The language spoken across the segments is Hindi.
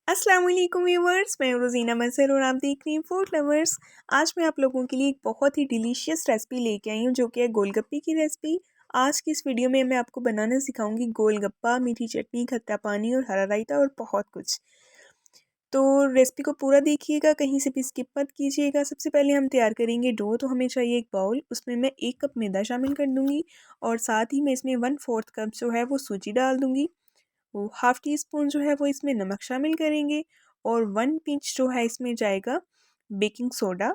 अस्सलाम वालेकुम व्यूअर्स, मैं रोज़ीना मंसर और आप देख रही हैं फूड लवर्स। आज मैं आप लोगों के लिए एक बहुत ही डिलीशियस रेसिपी लेके आई हूँ जो कि है गोलगप्पे की रेसिपी। आज की इस वीडियो में मैं आपको बनाना सिखाऊंगी गोलगप्पा, मीठी चटनी, खट्टा पानी और हरा रायता और बहुत कुछ। तो रेसिपी को पूरा देखिएगा, कहीं से भी स्किप मत कीजिएगा। सबसे पहले हम तैयार करेंगे डो। तो हमें चाहिए एक बाउल, उसमें मैं 1 कप मैदा शामिल कर दूँगी और साथ ही मैं इसमें 1/4 कप जो है वो सूजी डाल दूँगी। वो हाफ़ टी स्पून जो है वो इसमें नमक शामिल करेंगे और 1 पिंच जो है इसमें जाएगा बेकिंग सोडा।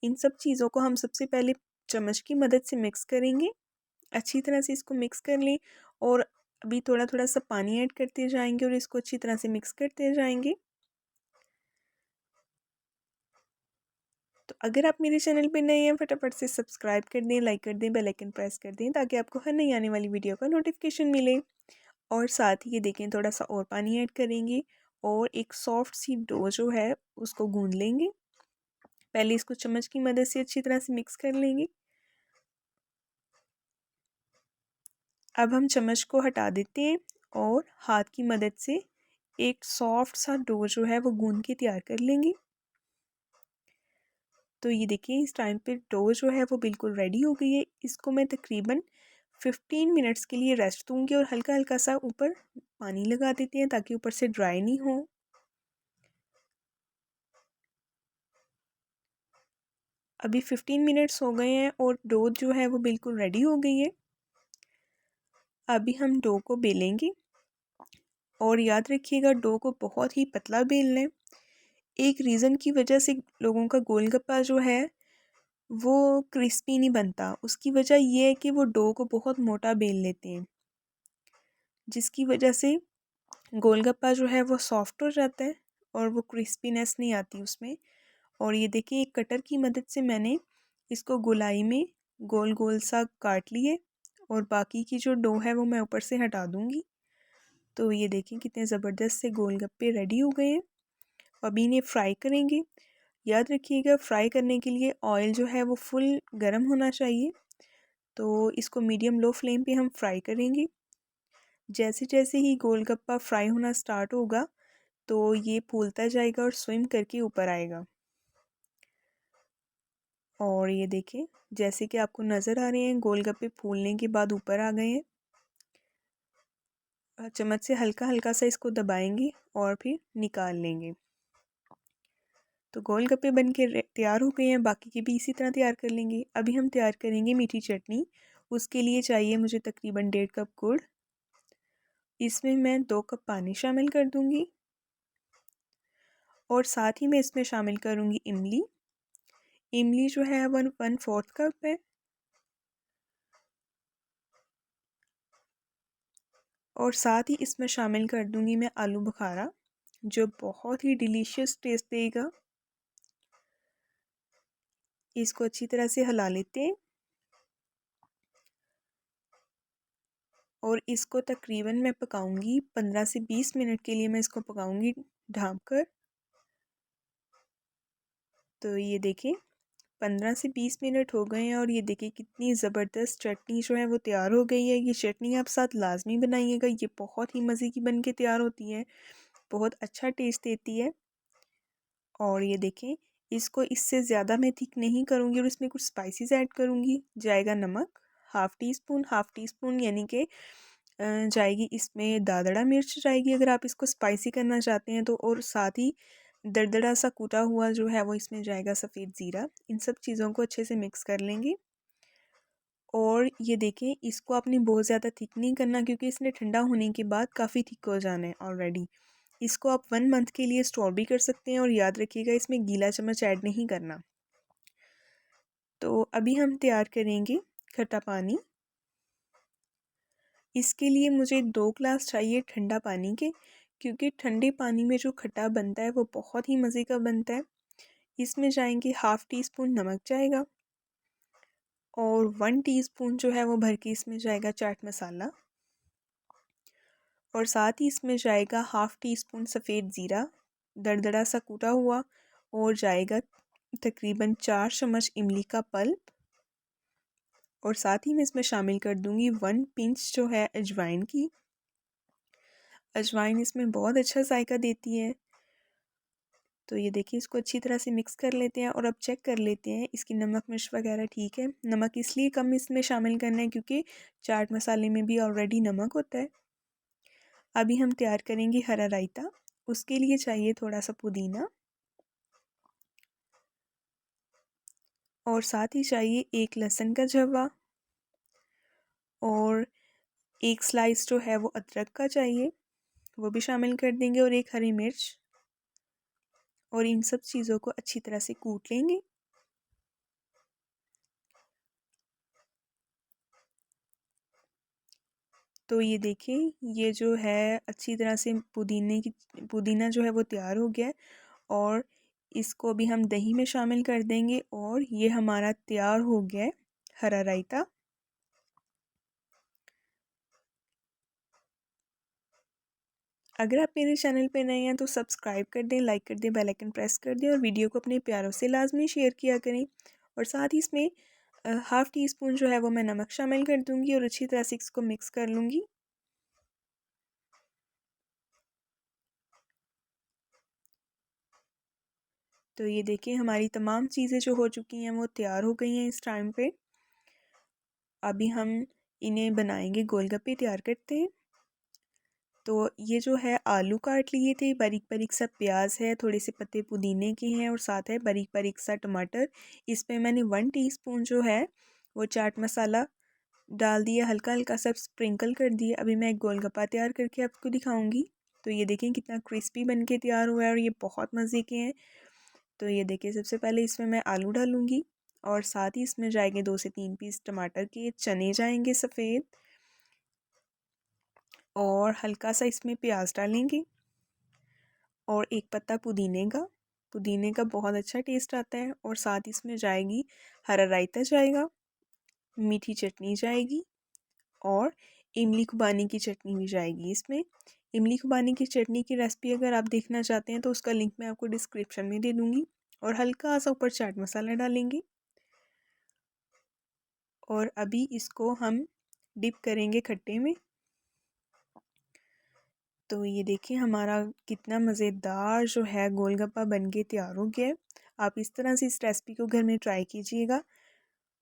इन सब चीज़ों को हम सबसे पहले चम्मच की मदद से मिक्स करेंगे। अच्छी तरह से इसको मिक्स कर लें और अभी थोड़ा-थोड़ा सा पानी ऐड करते जाएँगे और इसको अच्छी तरह से मिक्स करते जाएँगे। तो अगर आप मेरे चैनल पे नए हैं, फटाफट से सब्सक्राइब कर दें, लाइक कर दें, बेल आइकन प्रेस कर दें ताकि आपको हर नई आने वाली वीडियो का नोटिफिकेशन मिले। और साथ ही ये देखें, थोड़ा सा और पानी ऐड करेंगे और एक सॉफ्ट सी डो जो है उसको गूंद लेंगे। पहले इसको चम्मच की मदद से अच्छी तरह से मिक्स कर लेंगे। अब हम चम्मच को हटा देते हैं और हाथ की मदद से एक सॉफ्ट सा डो जो है वो गूंद के तैयार कर लेंगे। तो ये देखिए, इस टाइम पे डो जो है वो बिल्कुल रेडी हो गई है। इसको मैं तकरीबन 15 मिनट्स के लिए रेस्ट दूंगी और हल्का हल्का सा ऊपर पानी लगा देते हैं ताकि ऊपर से ड्राई नहीं हो। अभी 15 मिनट्स हो गए हैं और डो जो है वो बिल्कुल रेडी हो गई है। अभी हम डो को बेलेंगे और याद रखिएगा, डो को बहुत ही पतला बेलना है। एक रीज़न की वजह से लोगों का गोलगप्पा जो है वो क्रिस्पी नहीं बनता, उसकी वजह ये है कि वो डो को बहुत मोटा बेल लेते हैं, जिसकी वजह से गोलगप्पा जो है वो सॉफ्ट हो जाता है और वो क्रिस्पीनेस नहीं आती उसमें। और ये देखिए, एक कटर की मदद से मैंने इसको गोलाई में गोल गोल सा काट लिए और बाकी की जो डो है वो मैं ऊपर से हटा दूँगी। तो ये देखिए, कितने ज़बरदस्त से गोलगप्पे रेडी हो गए हैं। अभी इन्हें फ्राई करेंगे। याद रखिएगा, फ्राई करने के लिए ऑयल जो है वो फुल गर्म होना चाहिए। तो इसको मीडियम लो फ्लेम पे हम फ्राई करेंगे। जैसे जैसे ही गोलगप्पा फ्राई होना स्टार्ट होगा तो ये फूलता जाएगा और स्विम करके ऊपर आएगा। और ये देखें, जैसे कि आपको नज़र आ रहे हैं, गोलगप्पे फूलने के बाद ऊपर आ गए हैं। चम्मच से हल्का हल्का सा इसको दबाएंगे और फिर निकाल लेंगे। तो गोलगप्पे बन के तैयार हो गए हैं। बाकी के भी इसी तरह तैयार कर लेंगे। अभी हम तैयार करेंगे मीठी चटनी। उसके लिए चाहिए मुझे तकरीबन 1.5 कप गुड़। इसमें मैं 2 कप पानी शामिल कर दूंगी और साथ ही मैं इसमें शामिल करूंगी इमली। इमली जो है 1/4 कप है। और साथ ही इसमें शामिल कर दूंगी मैं आलू बुखारा, जो बहुत ही डिलीशियस टेस्ट देगा। इसको अच्छी तरह से हिला लेते हैं और इसको तकरीबन मैं पकाऊंगी 15 से 20 मिनट के लिए। मैं इसको पकाऊंगी ढाँप कर। तो ये देखें, 15 से 20 मिनट हो गए हैं और ये देखिए कितनी ज़बरदस्त चटनी जो है वो तैयार हो गई है। ये चटनी आप साथ लाजमी बनाइएगा, ये बहुत ही मज़े की बन के तैयार होती है, बहुत अच्छा टेस्ट देती है। और ये देखें, इसको इससे ज़्यादा मैं थिक नहीं करूँगी और इसमें कुछ स्पाइसेस ऐड करूँगी। जाएगा नमक हाफ़ टी स्पून यानी कि जाएगी इसमें दादड़ा मिर्च जाएगी अगर आप इसको स्पाइसी करना चाहते हैं तो। और साथ ही दरदरा सा कूटा हुआ जो है वो इसमें जाएगा सफ़ेद ज़ीरा। इन सब चीज़ों को अच्छे से मिक्स कर लेंगे। और ये देखें, इसको आपने बहुत ज़्यादा थिक नहीं करना क्योंकि इसने ठंडा होने के बाद काफ़ी थिक हो जाना है ऑलरेडी। इसको आप 1 मंथ के लिए स्टोर भी कर सकते हैं और याद रखिएगा, इसमें गीला चम्मच ऐड नहीं करना। तो अभी हम तैयार करेंगे खट्टा पानी। इसके लिए मुझे 2 ग्लास चाहिए ठंडा पानी के, क्योंकि ठंडे पानी में जो खट्टा बनता है वो बहुत ही मज़े का बनता है। इसमें जाएंगे हाफ़ टी स्पून नमक जाएगा और 1 टीस्पून जो है वो भर के इसमें जाएगा चाट मसाला। और साथ ही इसमें जाएगा हाफ़ टी स्पून सफ़ेद ज़ीरा दरदरा सा कूटा हुआ। और जाएगा तकरीबन 4 चम्मच इमली का पल्प। और साथ ही मैं इसमें शामिल कर दूंगी 1 पिंच जो है अजवाइन की। अजवाइन इसमें बहुत अच्छा जायका देती है। तो ये देखिए इसको अच्छी तरह से मिक्स कर लेते हैं और अब चेक कर लेते हैं इसकी नमक मिर्च वगैरह ठीक है। नमक इसलिए कम इसमें शामिल करना है क्योंकि चाट मसाले में भी ऑलरेडी नमक होता है। अभी हम तैयार करेंगे हरा रायता। उसके लिए चाहिए थोड़ा सा पुदीना और साथ ही चाहिए एक लहसुन का जवा और एक स्लाइस जो है वो अदरक का चाहिए, वो भी शामिल कर देंगे और एक हरी मिर्च। और इन सब चीज़ों को अच्छी तरह से कूट लेंगे। तो ये देखिए ये जो है अच्छी तरह से पुदीना जो है वो तैयार हो गया है और इसको भी हम दही में शामिल कर देंगे और ये हमारा तैयार हो गया है हरा रायता। अगर आप मेरे चैनल पे नए हैं तो सब्सक्राइब कर दें, लाइक कर दें, बेल आइकन प्रेस कर दें और वीडियो को अपने प्यारों से लाजमी शेयर किया करें। और साथ ही इसमें हाफ़ टी स्पून जो है वो मैं नमक शामिल कर दूंगी और अच्छी तरह से इसको मिक्स कर लूँगी। तो ये देखिए हमारी तमाम चीज़ें जो हो चुकी हैं वो तैयार हो गई हैं इस टाइम पे। अभी हम इन्हें बनाएंगे, गोलगप्पे तैयार करते हैं। तो ये जो है आलू काट लिए थे, बारीक बारीक सा प्याज है, थोड़े से पत्ते पुदीने के हैं और साथ है बारीक बारीक सा टमाटर। इसमें मैंने 1 टीस्पून जो है वो चाट मसाला डाल दिया, हल्का हल्का सा स्प्रिंकल कर दिया। अभी मैं एक गोलगप्पा तैयार करके आपको दिखाऊंगी। तो ये देखें कितना क्रिस्पी बन के तैयार हुआ है और ये बहुत मज़े के हैं। तो ये देखिए सबसे पहले इसमें मैं आलू डालूंगी और साथ ही इसमें जाएंगे 2 से 3 पीस टमाटर के, चने जाएंगे सफ़ेद और हल्का सा इसमें प्याज डालेंगे और एक पत्ता पुदीने का बहुत अच्छा टेस्ट आता है। और साथ इसमें जाएगी हरा रायता जाएगा, मीठी चटनी जाएगी और इमली खुबानी की चटनी भी जाएगी इसमें। इमली खुबानी की चटनी की रेसिपी अगर आप देखना चाहते हैं तो उसका लिंक मैं आपको डिस्क्रिप्शन में दे दूँगी। और हल्का सा ऊपर चाट मसाला डालेंगे और अभी इसको हम डिप करेंगे खट्टे में। तो ये देखिए हमारा कितना मज़ेदार जो है गोलगप्पा बन के तैयार हो गया है। आप इस तरह से इस रेसिपी को घर में ट्राई कीजिएगा।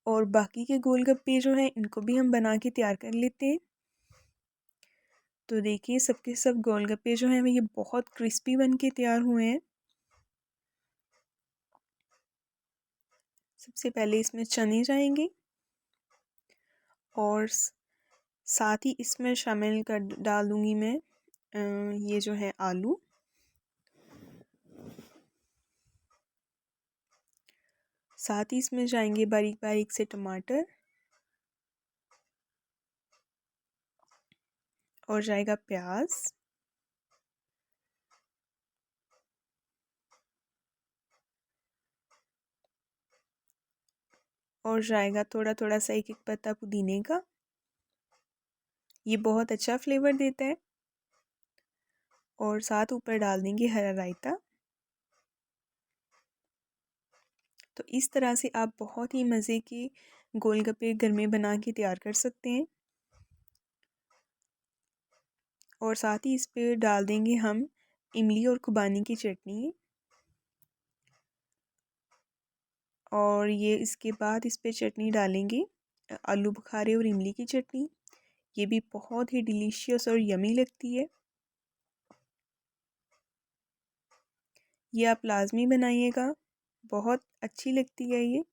और बाकी के गोलगप्पे जो हैं इनको भी हम बना के तैयार कर लेते हैं। तो देखिए सबके सब गोलगप्पे जो हैं ये बहुत क्रिस्पी बन के तैयार हुए हैं। सबसे पहले इसमें चने जाएंगे और साथ ही इसमें शामिल कर डाल दूँगी मैं ये जो है आलू। साथ ही इसमें जाएंगे बारीक बारीक से टमाटर और जाएगा प्याज और जाएगा थोड़ा थोड़ा सा एक एक पत्ता पुदीने का। ये बहुत अच्छा फ्लेवर देता है। और साथ ऊपर डाल देंगे हरा रायता। तो इस तरह से आप बहुत ही मज़े के गोलगप्पे घर में बना के तैयार कर सकते हैं। और साथ ही इस पे डाल देंगे हम इमली और खुबानी की चटनी। और ये इसके बाद इस पे चटनी डालेंगे आलू बुखारे और इमली की चटनी। ये भी बहुत ही डिलीशियस और यमी लगती है। ये आप लाजमी बनाइएगा, बहुत अच्छी लगती है ये।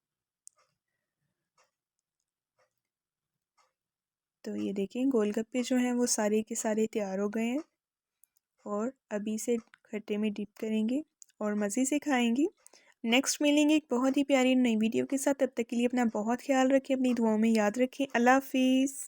तो ये देखें गोलगप्पे जो हैं वो सारे के सारे तैयार हो गए हैं और अभी से खट्टे में डिप करेंगे और मज़े से खाएंगे। नेक्स्ट मिलेंगे एक बहुत ही प्यारी नई वीडियो के साथ। तब तक के लिए अपना बहुत ख्याल रखें, अपनी दुआओं में याद रखें। अल्लाह हाफिज़।